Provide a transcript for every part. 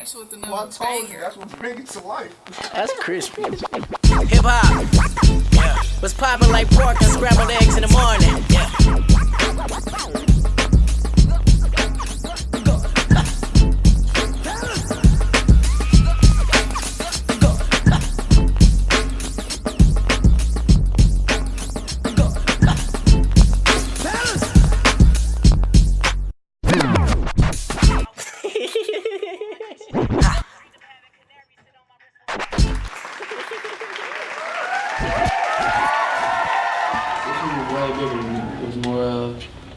That's what the Well, I number told you, banger. that's what brings it to life. That's crispy. Hip hop. Yeah. Was popping like pork and scrambled eggs in the morning. Yeah.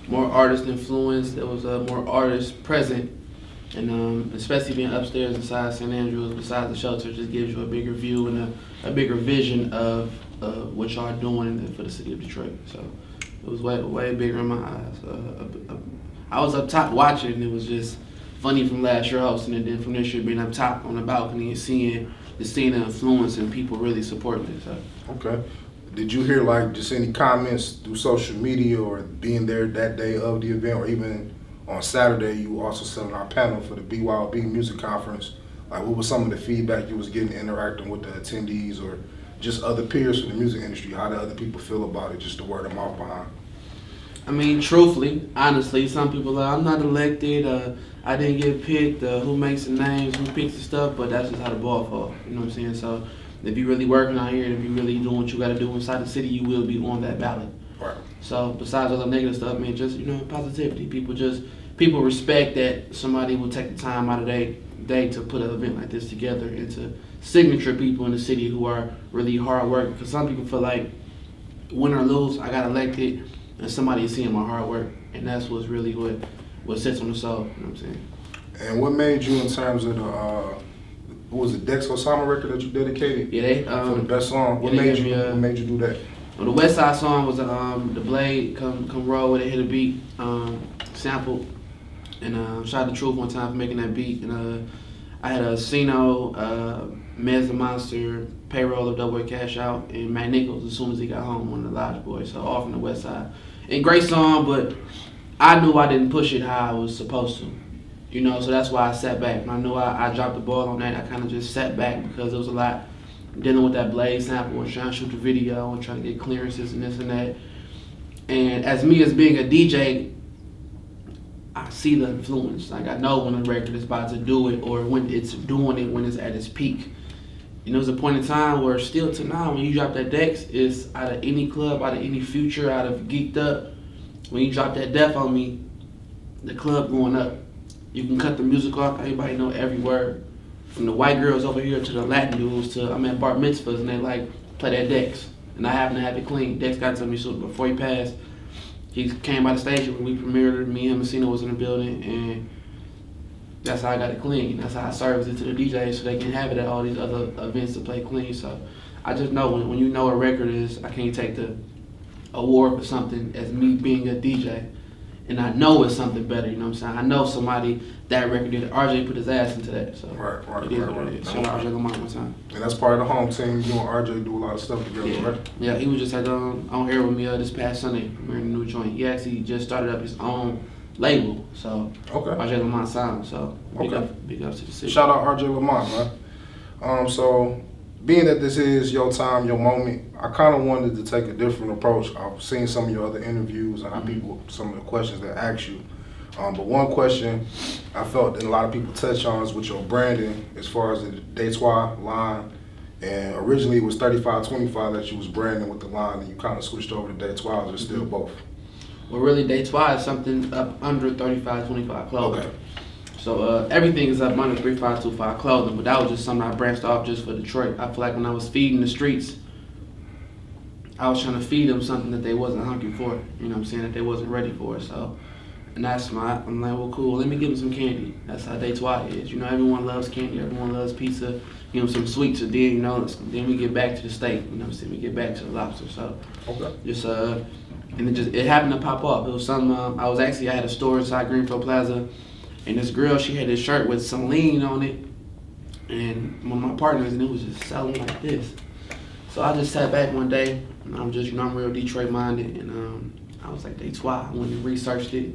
More artist influence. There was more artists present, and especially being upstairs inside St. Andrews, besides the shelter, just gives you a bigger view and a bigger vision of what y'all doing for the city of Detroit. So it was way bigger in my eyes. I was up top watching, and it was just funny from last year hosting, and then from this year being up top on the balcony and seeing the influence and people really supporting it. So. Okay. Did you hear like just any comments through social media or being there that day of the event, or even on Saturday you also sat on our panel for the BYOB Music Conference? Like, what was some of the feedback you was getting interacting with the attendees or just other peers from the music industry? How did other people feel about it, just the word of mouth behind? I mean, truthfully, honestly, some people are, I'm not elected, I didn't get picked, who makes the names, who picks the stuff, but that's just how the ball falls, you know what I'm saying? So if you're really working out here and if you're really doing what you got to do inside the city, you will be on that ballot. Right. So besides all the negative stuff, man, just, positivity. People respect that somebody will take the time out of their day to put an event like this together and to signature people in the city who are really hard work. Because some people feel like, win or lose, I got elected and somebody is seeing my hard work. And that's what's really what sits on the soul, you know what I'm saying? And what made you, in terms of the, what was it, Dex Osama record that you dedicated? Yeah, they for the best song. What made you do that? Well, the West Side song was the Blade come roll with it, hit a beat, sample, and shout out to Truth one time for making that beat. And I had a Sino, Mez the Monster, Payroll of Double Cash Out, and Matt Nichols as soon as he got home, one of the Lodge Boys, so all from the West Side. And great song, but I knew I didn't push it how I was supposed to. So that's why I sat back. When I knew I dropped the ball on that, I kind of just sat back because there was a lot dealing with that Blade sample and trying to shoot the video and trying to get clearances and this and that. And as me as being a DJ, I see the influence. Like, I know when a record is about to do it or when it's doing it when it's at its peak. There's a point in time where still to now, when you drop that Dex, it's out of any club, out of any Future, out of Geeked Up. When you drop that Def on me, the club going up. You can cut the music off, everybody know every word. From the white girls over here to the Latin dudes to, I'm at bar mitzvahs and they like, play that Dex. And I happen to have it clean. Dex got to me so before he passed. He came by the station when we premiered it. Me and Messina was in the building, and that's how I got it clean. That's how I service it to the DJs so they can have it at all these other events to play clean. So I just know when you know a record is, I can't take the award for something as me being a DJ. And I know it's something better, you know what I'm saying? I know somebody, that record did it. RJ put his ass into that, so right. Shout out RJ Lamont one time. And that's part of the home team. You and RJ do a lot of stuff together, right? Yeah, he was just on air with me this past Sunday. We're in a new joint. He actually just started up his own label, so okay. RJ Lamont Sound, so big up to the city. Shout out RJ Lamont, man. So being that this is your time, your moment, I kind of wanted to take a different approach. I've seen some of your other interviews and how people, some of the questions that ask you. But one question I felt that a lot of people touch on is with your branding as far as the Detroit line. And originally it was 35-25 that you was branding with the line, and you kind of switched over to Detroit, or still both? Well, really, Detroit is something up under 35-25 clothing. Okay. So everything is up under 35-25 clothing, but that was just something I branched off just for Detroit. I feel like when I was feeding the streets, I was trying to feed them something that they wasn't hungry for, you know what I'm saying, that they wasn't ready for. So, and that's I'm like, well, cool, let me give them some candy. That's how Detroit is. Everyone loves candy, everyone loves pizza, some sweets, and then we get back to the steak, you know what I'm saying, we get back to the lobster. So, okay. And it happened to pop up. It was something, I had a store inside Greenfield Plaza, and this girl, she had this shirt with some lean on it, and one of my partners, and it was just selling like this. So I just sat back one day, and I'm real Detroit minded, and I was like, Detroit. I went and researched it.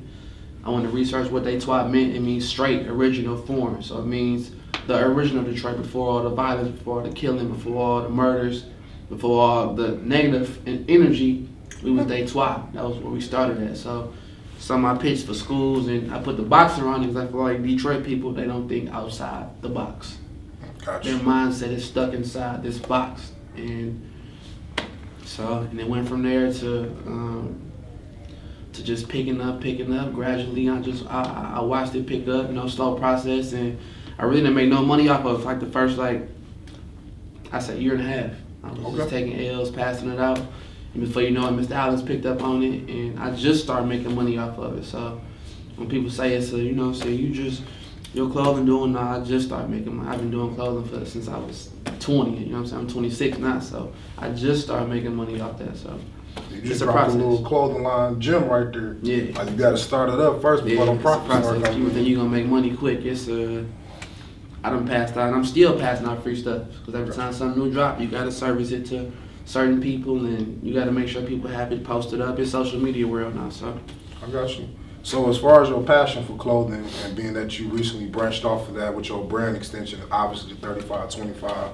I wanted to research what Detroit meant. It means straight, original form. So it means the original Detroit, before all the violence, before all the killing, before all the murders, before all the negative energy, we was Detroit. That was where we started at. So some I pitched for schools, and I put the box around it because I feel like Detroit people, they don't think outside the box. Gotcha. Their mindset is stuck inside this box. And it went from there to just picking up gradually. I watched it pick up, slow process, and I really didn't make no money off of like the first I said year and a half. I was just taking L's, passing it out, and before you know it, Mr. Allen's picked up on it, and I just started making money off of it. So when people say it's your clothing doing, I just started making money. I've been doing clothing since I was 20. You know what I'm saying? I'm 26 now, so I just started making money off that. So you just dropped a little clothing line gym right there. Yeah. Like you got to start it up first before the profits start coming. You think you're gonna make money quick? I done passed out, and I'm still passing out free stuff because every time something new drop, you gotta service it to certain people, and you gotta make sure people have it posted up. It's social media world now, so. I got you. So as far as your passion for clothing, and being that you recently branched off of that with your brand extension, obviously 3525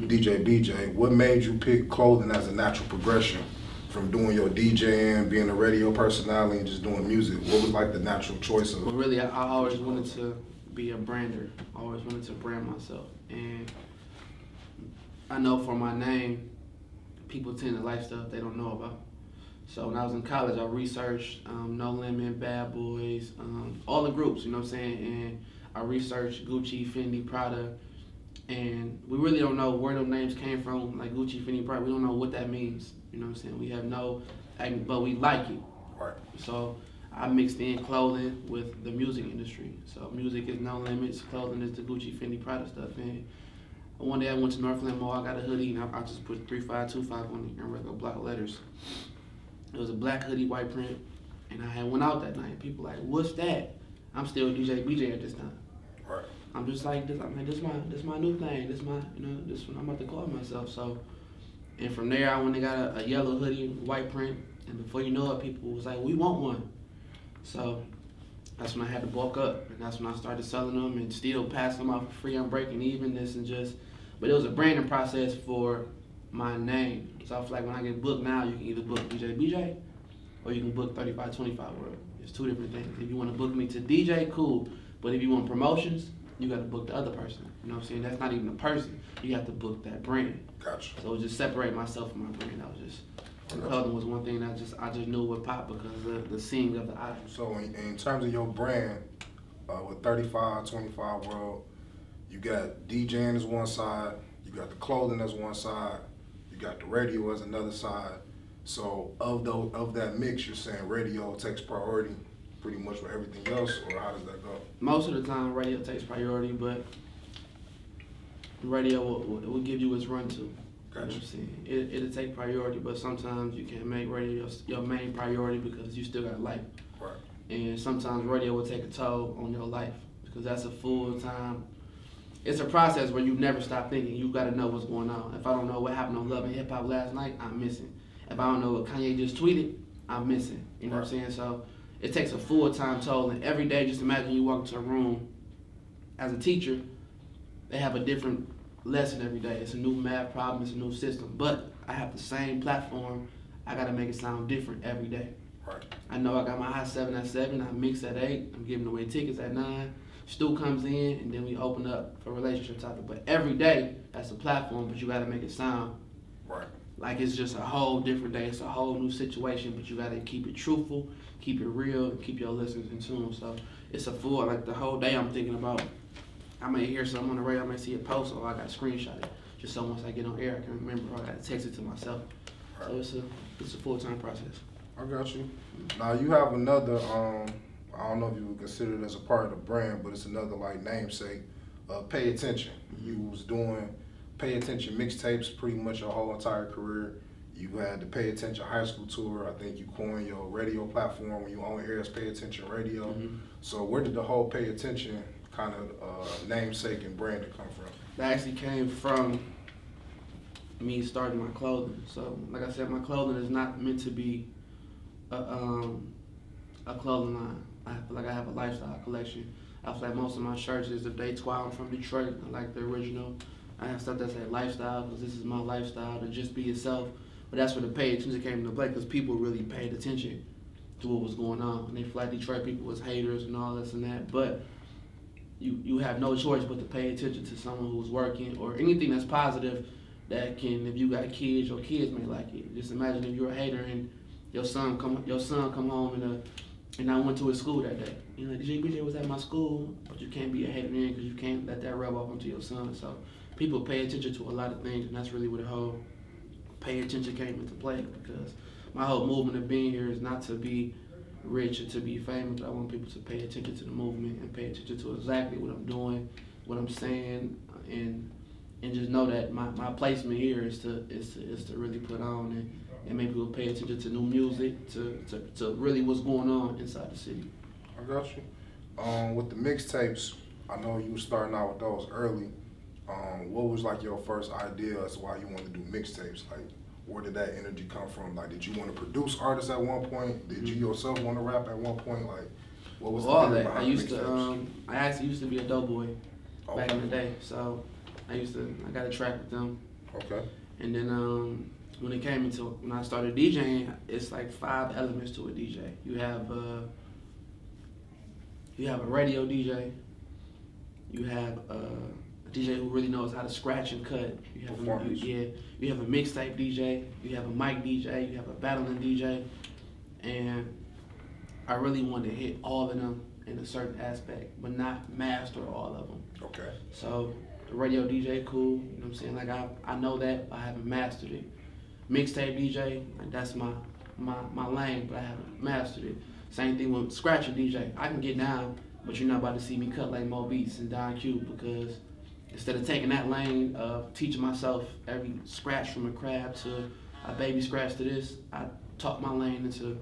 DJBJ, what made you pick clothing as a natural progression from doing your DJing, being a radio personality, and just doing music? What was like the natural choice of? Well, really, I always wanted to be a brander. I always wanted to brand myself, and I know for my name, people tend to like stuff they don't know about. So when I was in college, I researched No Limit, Bad Boys, all the groups, you know what I'm saying? And I researched Gucci, Fendi, Prada, and we really don't know where those names came from, like Gucci, Fendi, Prada. We don't know what that means, you know what I'm saying? We have but we like it. Right. So I mixed in clothing with the music industry. So music is No Limits, clothing is the Gucci, Fendi, Prada stuff. And one day I went to Northland Mall, I got a hoodie, and I just put 3525 on it in regular block letters. It was a black hoodie, white print, and I had went out that night. People like, what's that? I'm still DJBJ at this time. Right. I'm just like this. I'm like, this my new thing. This my, this what I'm about to call myself. So, and from there I went and got a yellow hoodie, white print, and before you know it, people was like, we want one. So that's when I had to bulk up, and that's when I started selling them and still passing them out for free. I'm breaking even this and but it was a branding process for my name. So I feel like when I get booked now, you can either book DJBJ or you can book 3525 World. It's two different things. If you want to book me to DJ, cool. But if you want promotions, you got to book the other person. You know what I'm saying? That's not even a person. You have to book that brand. Gotcha. So it was just separate myself from my brand. Clothing was one thing that I just knew would pop because of the seeing of the item. So in terms of your brand, with 3525 World, you got DJing as one side, you got the clothing as one side, you got the radio as another side. So of that mix, you're saying radio takes priority pretty much for everything else, or how does that go? Most of the time, radio takes priority, but radio will give you its run to. Gotcha. You know what I'm saying? It'll take priority, but sometimes you can't make radio your main priority because you still got life. Right. And sometimes radio will take a toll on your life because that's a full-time. It's a process where you never stop thinking. You got to know what's going on. If I don't know what happened on Love and Hip Hop last night, I'm missing. If I don't know what Kanye just tweeted, I'm missing. You know what I'm saying? So it takes a full-time toll. And every day, just imagine you walk into a room as a teacher, they have a different lesson every day. It's a new math problem, it's a new system. But I have the same platform. I got to make it sound different every day. Right. I know I got my hot 7 at 7, I mix at 8, I'm giving away tickets at 9. Stu comes in, and then we open up for relationship topic. But every day, that's a platform, but you got to make it sound right. Like it's just a whole different day. It's a whole new situation, but you got to keep it truthful, keep it real, and keep your listeners in tune. So it's a full, like the whole day I'm thinking about, I may hear something on the radio, I may see a post, or I got to screenshot it. Just so once I get on air, I can remember, or I got to text it to myself. Right. So it's a full-time process. I got you. Now you have another, I don't know if you would consider it as a part of the brand, but it's another like namesake, Pay Attention. You was doing Pay Attention mixtapes pretty much your whole entire career. You had the Pay Attention high school tour. I think you coined your radio platform when you on air as Pay Attention Radio. Mm-hmm. So where did the whole Pay Attention kind of namesake and branding come from? That actually came from me starting my clothing. So like I said, my clothing is not meant to be a clothing line. I feel like I have a lifestyle collection. I feel like most of my shirts is if they squad from Detroit, I like the original. I have stuff that say lifestyle because this is my lifestyle, to just be yourself. But that's where the pay attention came into play because people really paid attention to what was going on. And they feel like Detroit people was haters and all this and that. But you have no choice but to pay attention to someone who's working or anything that's positive that can, if you got kids, your kids may like it. Just imagine if you're a hater and your son come home and I went to his school that day. You know, DJBJ was at my school, but you can't be a hater in because you can't let that rub off onto your son. So people pay attention to a lot of things, and that's really where the whole pay attention came into play, because my whole movement of being here is not to be rich or to be famous. I want people to pay attention to the movement and pay attention to exactly what I'm doing, what I'm saying, and just know that my placement here is to really put on and make people pay attention to new music, to really what's going on inside the city. I got you. With the mixtapes, I know you were starting out with those early. What was like your first idea as to why you wanted to do mixtapes? Like, where did that energy come from? Like, did you want to produce artists at one point? Did you yourself want to rap at one point? Like, what was all the that? I actually used to be a doughboy back in the day, so I got a track with them. Okay. And then when I started DJing, it's like 5 elements to a DJ. You have a radio DJ. You have a DJ who really knows how to scratch and cut. You have you have a mixtape DJ. You have a mic DJ. You have a battling DJ. And I really wanted to hit all of them in a certain aspect, but not master all of them. Okay. So the radio DJ, cool. You know what I'm saying? Like I know that, but I haven't mastered it. Mixtape DJ, like that's my lane, but I haven't mastered it. Same thing with scratcher DJ. I can get down, but you're not about to see me cut like Mo Beats and Don Q, because instead of taking that lane of teaching myself every scratch from a crab to a baby scratch to this, I taught my lane into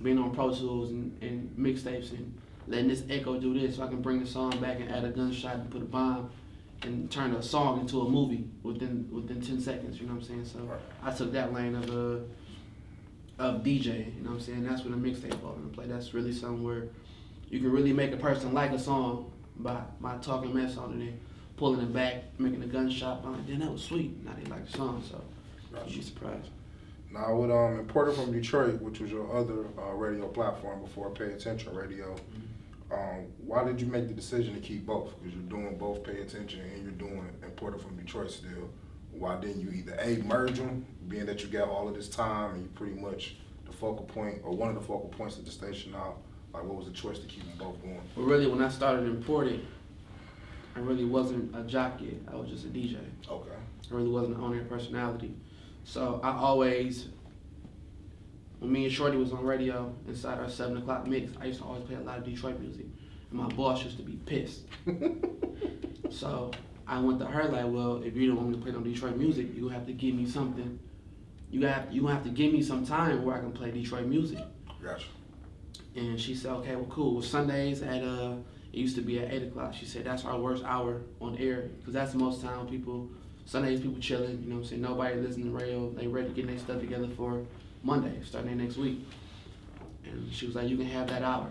being on Pro Tools and mixtapes and letting this echo do this so I can bring the song back and add a gunshot and put a bomb and turn a song into a movie within 10 seconds, you know what I'm saying? So I took that lane of DJ, you know what I'm saying? That's when the mixtape falls into play. That's really somewhere you can really make a person like a song by talking mess on it and pulling it back, making a gunshot. I'm like, damn, that was sweet. Now they like the song, so you'd be surprised. Now with Imported from Detroit, which was your other radio platform before Pay Attention Radio, why did you make the decision to keep both? Because you're doing both Pay Attention and you're doing Imported from Detroit still. Why didn't you either merge them, being that you got all of this time and you pretty much the focal point or one of the focal points of the station now? Like, what was the choice to keep them both going? Well, really, when I started Imported, I really wasn't a jockey. I was just a DJ. Okay. I really wasn't an on-air personality. So I always, when me and Shorty was on radio inside our 7 o'clock mix, I used to always play a lot of Detroit music. And my boss used to be pissed. So I went to her like, well, if you don't want me to play no Detroit music, you have to give me something. You have to give me some time where I can play Detroit music. Gotcha. And she said, okay, well, cool. Well, Sundays at, it used to be at 8 o'clock. She said, that's our worst hour on air, because that's the most time Sundays people chilling, you know what I'm saying? Nobody listening to radio. They ready to get their stuff together for Monday, starting next week. And she was like, you can have that hour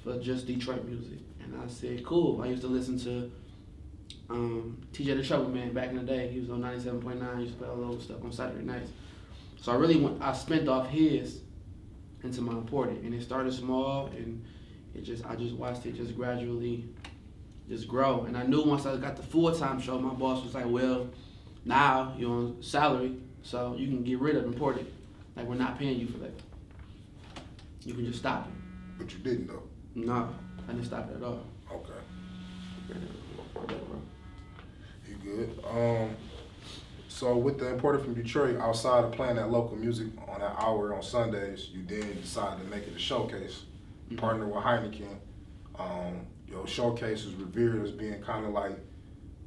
for just Detroit music. And I said, cool. I used to listen to TJ the Troubleman back in the day. He was on 97.9. He used to play all those stuff on Saturday nights. So I spent off his into my Imported, and it started small, and I just watched it just gradually just grow. And I knew once I got the full-time show, my boss was like, well, now you're on salary, so you can get rid of Imported. Like, we're not paying you for that. You can just stop it. But you didn't though? No, I didn't stop it at all. Okay. Bro. You good? So with the Imported from Detroit, outside of playing that local music on that hour on Sundays, you then decided to make it a showcase. Partner with Heineken. Your showcase is revered as being kind of like,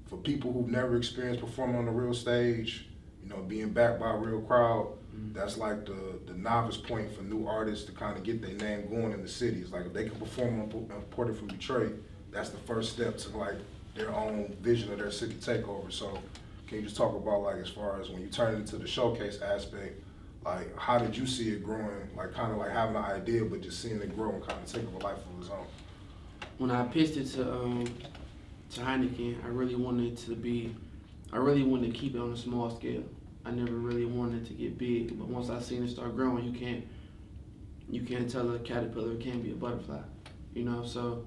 for people who've never experienced performing on the real stage, you know, being backed by a real crowd, that's like the novice point for new artists to kind of get their name going in the city. It's like if they can perform on Imported from Detroit, that's the first step to like their own vision of their city takeover. So can you just talk about, like, as far as when you turn it into the showcase aspect, like, how did you see it growing? Like, kind of like having an idea, but just seeing it grow and kind of take up a life of its own. when I pitched it to Heineken, I really wanted to keep it on a small scale. I never really wanted to get big, but once I seen it start growing, you can't tell a caterpillar it can't be a butterfly, you know. So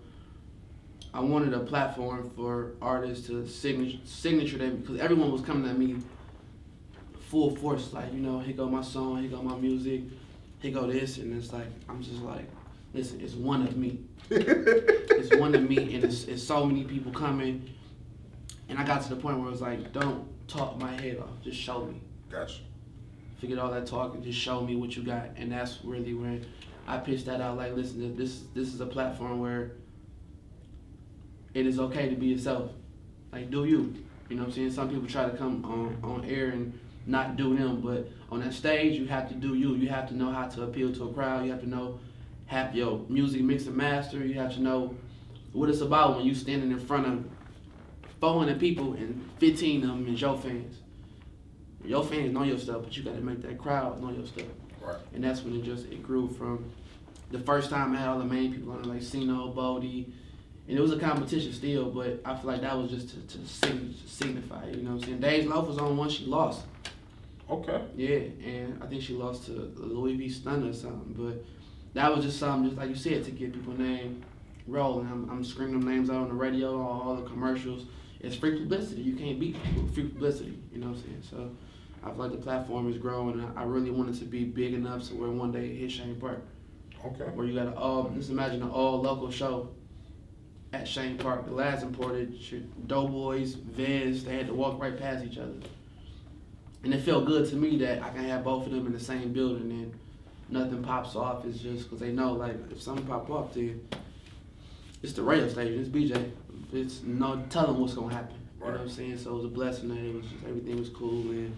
I wanted a platform for artists to signature them, because everyone was coming at me full force, like, you know, here go my song, here go my music, here go this, and it's like, I'm just like, listen, it's one of me. It's one of me, and it's so many people coming, and I got to the point where it was like, don't talk my head off, just show me. Gotcha. Forget all that talking, just show me what you got. And that's really when I pitched that out, like, listen, this is a platform where it is okay to be yourself. Like, do you. You know what I'm saying? Some people try to come on air and not do them, but on that stage, you have to do you. You have to know how to appeal to a crowd. You have to know, have your music mix and master. You have to know what it's about when you standing in front of 400 people and 15 of them is your fans. Your fans know your stuff, but you got to make that crowd know your stuff. Right. And that's when it grew from the first time I had all the main people on it, like Sino, Bodie, and it was a competition still, but I feel like that was just to signify, you know what I'm saying? Days Loaf was on one, she lost. Okay. Yeah, and I think she lost to Louis V. Stunner or something, but that was just something, just like you said, to get people's name rolling. I'm screaming them names out on the radio, all the commercials. It's free publicity. You can't beat people with free publicity, you know what I'm saying? So I feel like the platform is growing, and I really want it to be big enough so where one day it hits Shane Park. Okay. Where you got just imagine an all local show at Shane Park. The last imported Doughboys, Vez, they had to walk right past each other. And it felt good to me that I can have both of them in the same building and nothing pops off. It's just because they know, like, if something pop off, then it's the radio station, it's BJ. It's no telling what's going to happen. You know what I'm saying? So it was a blessing that it was just, everything was cool, and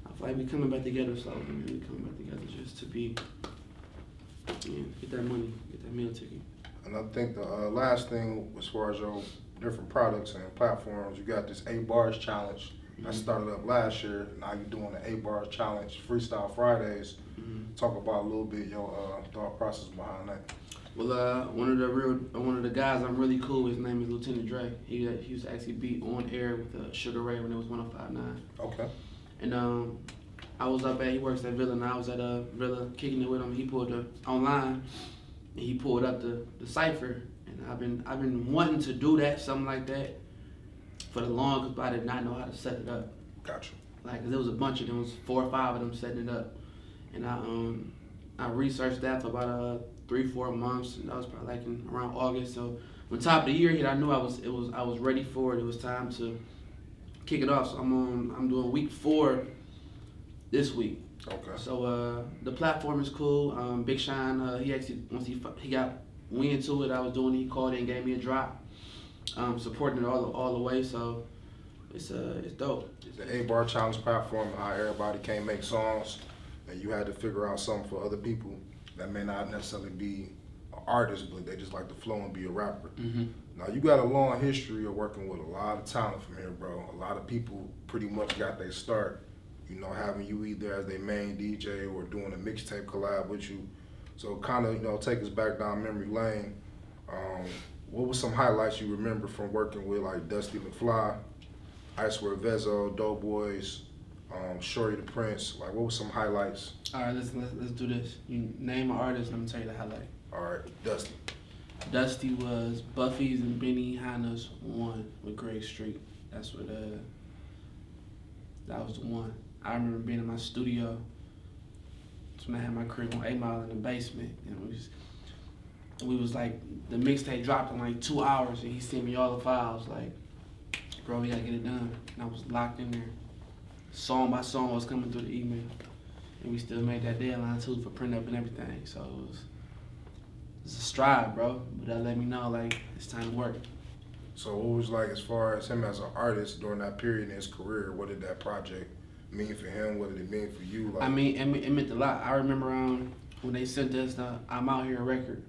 I feel like we coming back together slowly, man. We coming back together just to be, get that money, get that meal ticket. And I think the last thing, as far as your different products and platforms, you got this 8 bars challenge that started up last year. Now you're doing the 8 bars challenge, Freestyle Fridays. Talk about a little bit your thought process behind that. Well, one of the guys I'm really cool with, his name is Lieutenant Dre. He used to actually be on air with Sugar Ray when it was 105.9. Okay. And he works at Villa, and I was at Villa kicking it with him. He pulled online, and he pulled up the cipher. And I've been wanting to do that, something like that, for the longest, but I did not know how to set it up. Gotcha. Like, there was a bunch of them, 4 or 5 of them setting it up, and I researched that for about 3-4 months, and that was probably like around August. So when top of the year hit, I knew I was ready for it. It was time to kick it off. So I'm doing week 4 this week. Okay. So the platform is cool. Big Shine, he actually, once he got wind to it, I was doing it. He called in, gave me a drop, supporting it all the way. So it's dope. The 8 bar challenge platform, how everybody can't make songs, and you had to figure out something for other people that may not necessarily be an artist, but they just like to flow and be a rapper. Now you got a long history of working with a lot of talent from here, bro. A lot of people pretty much got their start, you know, having you either as their main DJ or doing a mixtape collab with you. So kind of, you know, take us back down memory lane. What were some highlights you remember from working with like Dusty McFly, Icewear Vezo, Doughboys, Shorty the Prince? Like, what were some highlights? All right, let's do this. You name an artist, let me tell you the highlight. All right, Dusty. Dusty was Buffy's and Benny Hanna's one with Greg Street. That's what that was the one. I remember being in my studio. That's when I had my crib on 8 Mile in the basement, and we was like, the mixtape dropped in like 2 hours, and he sent me all the files. Like, bro, we gotta get it done. And I was locked in there. Song by song was coming through the email, and we still made that deadline too for print up and everything. So it was a stride, bro. But that let me know, like, it's time to work. So what was, like, as far as him as an artist during that period in his career, what did that project mean for him? What did it mean for you? Like, I mean, it meant a lot. I remember when they sent us the I'm Out Here record.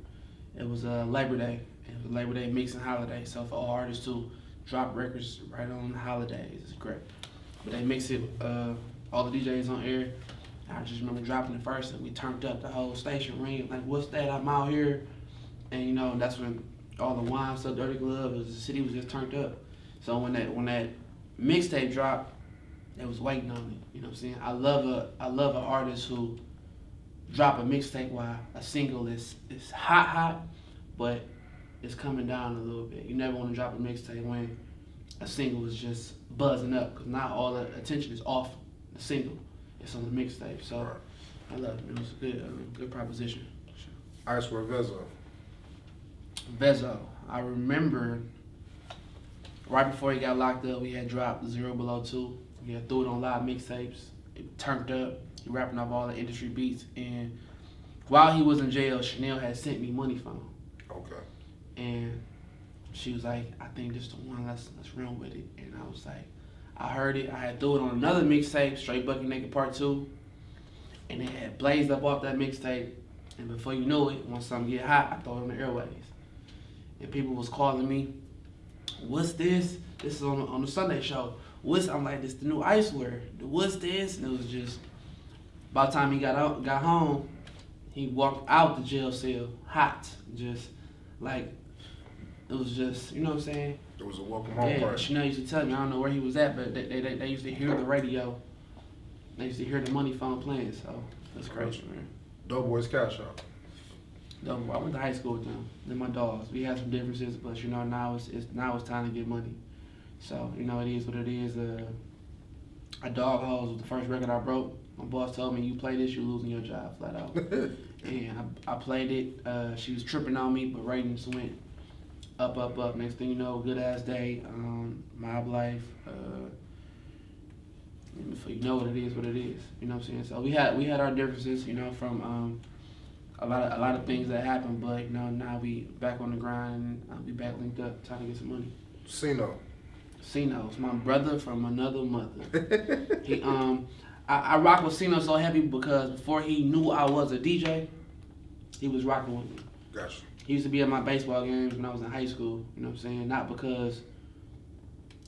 It was Labor Day. It was Labor Day mixing holiday. So for all artists to drop records right on holidays, it's great. But they mix it, all the DJs on air. I just remember dropping it first, and we turned up the whole station ring. Like, what's that? I'm Out Here. And, you know, that's when all the wine stuff, Dirty Glove. The city was just turned up. So when that mixtape dropped, it was waiting on me. You know what I'm saying? I love an artist who drop a mixtape while a single is hot, but it's coming down a little bit. You never want to drop a mixtape when a single is just buzzing up, because not all the attention is off the single. It's on the mixtape. So Right. I love it. It was a good proposition. ASIR Vezo. Vezo, I remember right before he got locked up, we had dropped 0 Below 2. He had threw it on live mixtapes. It turned up. He rapping off all the industry beats. And while he was in jail, Chanel had sent me money from him. Okay. And she was like, I think this is the one, let's run with it. And I was like, I heard it. I had threw it on another mixtape, Straight Bucket Naked Part 2. And it had blazed up off that mixtape. And before you knew it, once something get hot, I throw it on the airwaves. And people was calling me, what's this? This is on the Sunday show. I'm like, this the new Icewear. What's this? And it was just, by the time he got home, he walked out the jail cell hot. Just like, it was just, you know what I'm saying? It was a welcome home party. Chanel used to tell me, I don't know where he was at, but they used to hear the radio. They used to hear the money phone playing, so that's crazy, man. Doughboys Cash Out. I went to high school with them. They're my dogs. We had some differences, but you know, now it's time to get money. So, you know, it is what it is. I dog hoes was the first record I broke. My boss told me, you play this, you're losing your job, flat out. And I played it. She was tripping on me, but ratings went up. Next thing you know, Good Ass Day, Mob Life. Before you know what it is, what it is. You know what I'm saying? So we had our differences, you know, from a lot of things that happened, but you know, now we back on the grind and I'll be back linked up trying to get some money. Sino's my brother from another mother. He I rock with Sino so heavy because before he knew I was a DJ, he was rocking with me. Gotcha. He used to be at my baseball games when I was in high school, you know what I'm saying? Not because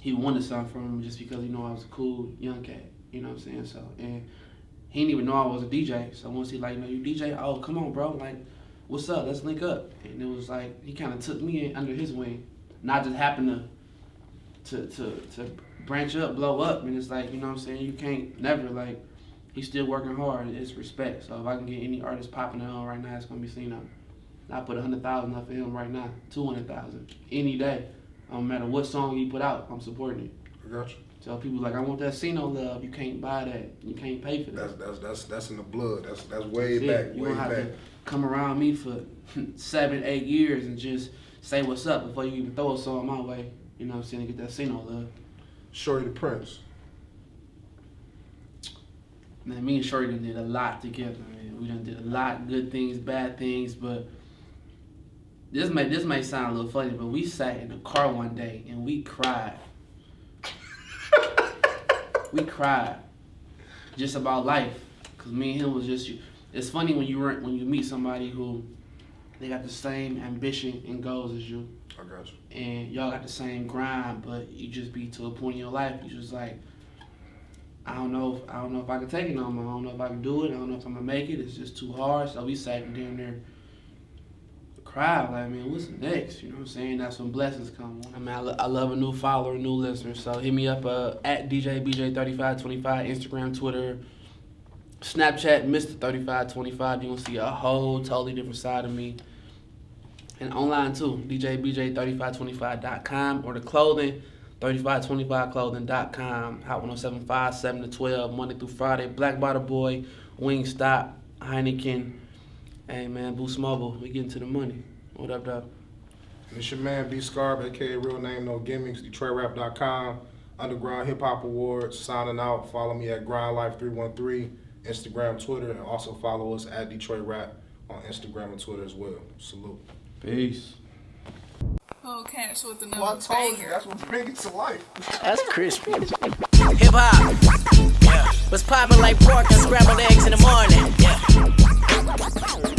he wanted something from me, just because he knew I was a cool young cat, you know what I'm saying? So, and he didn't even know I was a DJ. So once he like, you know, you DJ? Oh, come on, bro. Like, what's up? Let's link up. And it was like, he kind of took me in under his wing. Not just happened to branch up, blow up. And it's like, you know what I'm saying? You can't never, like, he's still working hard. It's respect. So if I can get any artist popping on right now, it's going to be Sino. I put 100,000 up for him right now, 200,000 any day. No matter what song he put out, I'm supporting it. I got you. So people like, I want that Sino love. You can't buy that. You can't pay for that. That's in the blood. That's way back. You way don't have back. to come around me for 7-8 years and just say what's up before you even throw a song my way. You know what I'm saying? To get that Sino love. Shorty the Prince. Man, me and Shorty done did a lot together, man. We done did a lot, good things, bad things, but this may sound a little funny, but we sat in the car one day and we cried. We cried just about life, cause me and him was just. It's funny when you meet somebody who they got the same ambition and goals as you. I got you. And y'all got the same grind, but you just be to a point in your life you just like, I don't know if I can take it no more. I don't know if I can do it. I don't know if I'm gonna make it. It's just too hard. So we sat down there, cried like, man, what's next? You know what I'm saying? That's when blessings come. I mean, I love a new follower, a new listener. So hit me up at DJBJ 3525, Instagram, Twitter, Snapchat, Mr. 3525. You gonna see a whole totally different side of me. And online too, DJBJ3525.com, or the clothing, 3525clothing.com, Hot 107.5, 7 to 12, Monday through Friday. Black Bottle Boy, Wingstop, Heineken. Hey man, Boost Mobile, we getting to the money. What up, dog? And it's your man B Scarber, aka real name no gimmicks, DetroitRap.com, Underground Hip Hop Awards, signing out. Follow me at GrindLife313, Instagram, Twitter, and also follow us at DetroitRap on Instagram and Twitter as well. Salute. Peace. Oh, Cash with another Well, I told you, banger. that's what brings it to life. That's crispy. Hip hop. Yeah. What's poppin' like pork and scrambled eggs in the morning? Yeah.